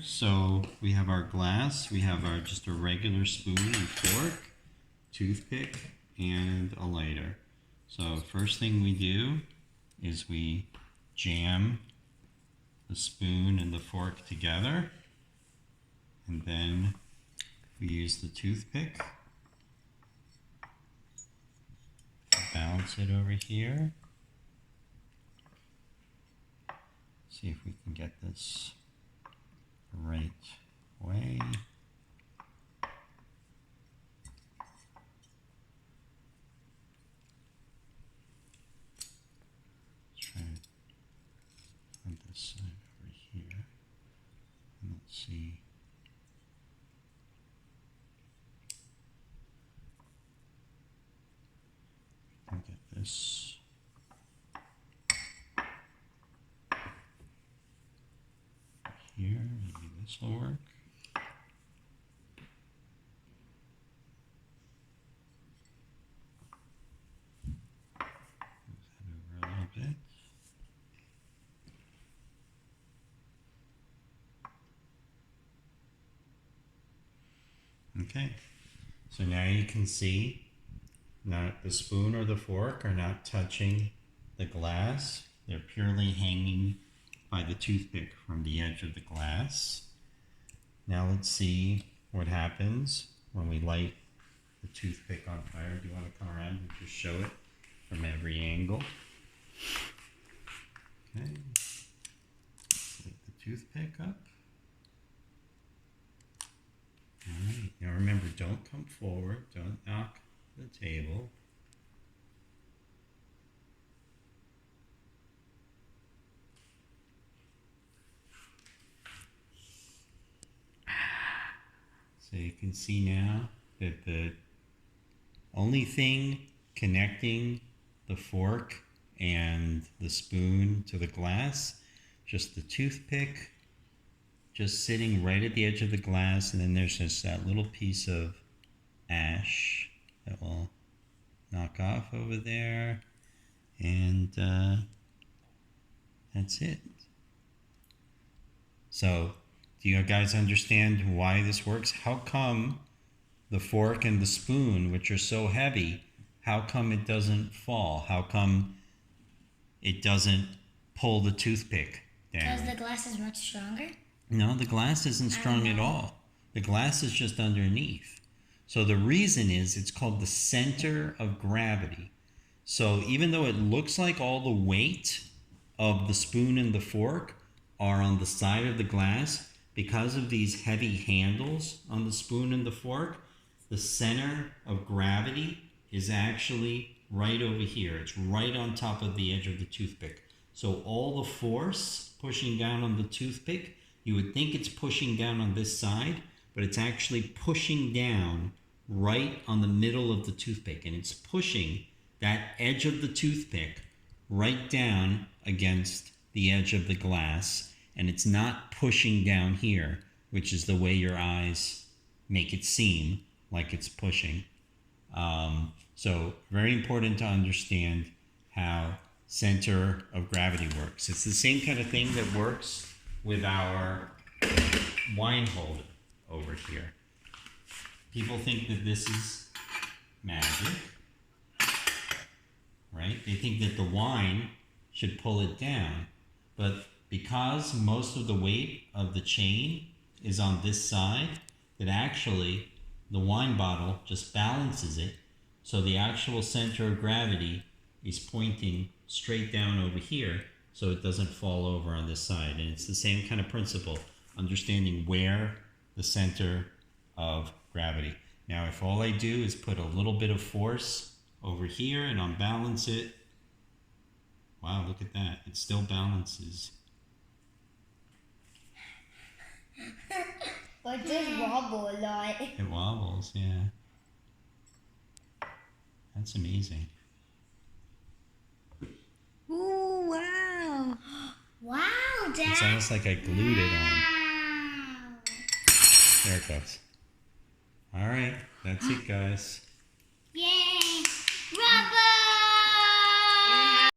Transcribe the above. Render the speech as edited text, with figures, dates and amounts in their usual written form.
So we have our glass, we have our just a regular spoon and fork, toothpick, and a lighter. So first thing we do is we jam the spoon and the fork together, and then we use the toothpick, balance it over here. See if we can get this the right way. Try on this side over here. And let's see. We can get this. Here, maybe this will work. Move that over a little bit. Okay, so now you can see not the spoon or the fork are not touching the glass. They're purely hanging by the toothpick from the edge of the glass. Now let's see what happens when we light the toothpick on fire. Do you want to come around and just show it from every angle? Okay. Light the toothpick up. Alright, now remember, don't come forward, don't knock the table. So you can see now that the only thing connecting the fork and the spoon to the glass, just the toothpick, just sitting right at the edge of the glass, and then there's just that little piece of ash that will knock off over there, and that's it. So, do you guys understand why this works? How come the fork and the spoon, which are so heavy, how come it doesn't fall? How come it doesn't pull the toothpick down? Because the glass is much stronger? No, the glass isn't strong at all. The glass is just underneath. So the reason is it's called the center of gravity. So even though it looks like all the weight of the spoon and the fork are on the side of the glass, because of these heavy handles on the spoon and the fork, the center of gravity is actually right over here. It's right on top of the edge of the toothpick. So all the force pushing down on the toothpick, you would think it's pushing down on this side, but it's actually pushing down right on the middle of the toothpick. And it's pushing that edge of the toothpick right down against the edge of the glass. And it's not pushing down here, which is the way your eyes make it seem like it's pushing. So very important to understand how center of gravity works. It's the same kind of thing that works with our wine holder over here. People think that this is magic, right? They think that the wine should pull it down, but because most of the weight of the chain is on this side, that actually the wine bottle just balances it, so the actual center of gravity is pointing straight down over here, so it doesn't fall over on this side. And it's the same kind of principle, understanding where the center of gravity. Now, if all I do is put a little bit of force over here and unbalance it, wow, look at that, it still balances. But it does wobble a lot. It wobbles, yeah. That's amazing. Ooh, wow. Wow, Dad. It's almost like I glued it on. Wow. There it goes. All right, that's it, guys.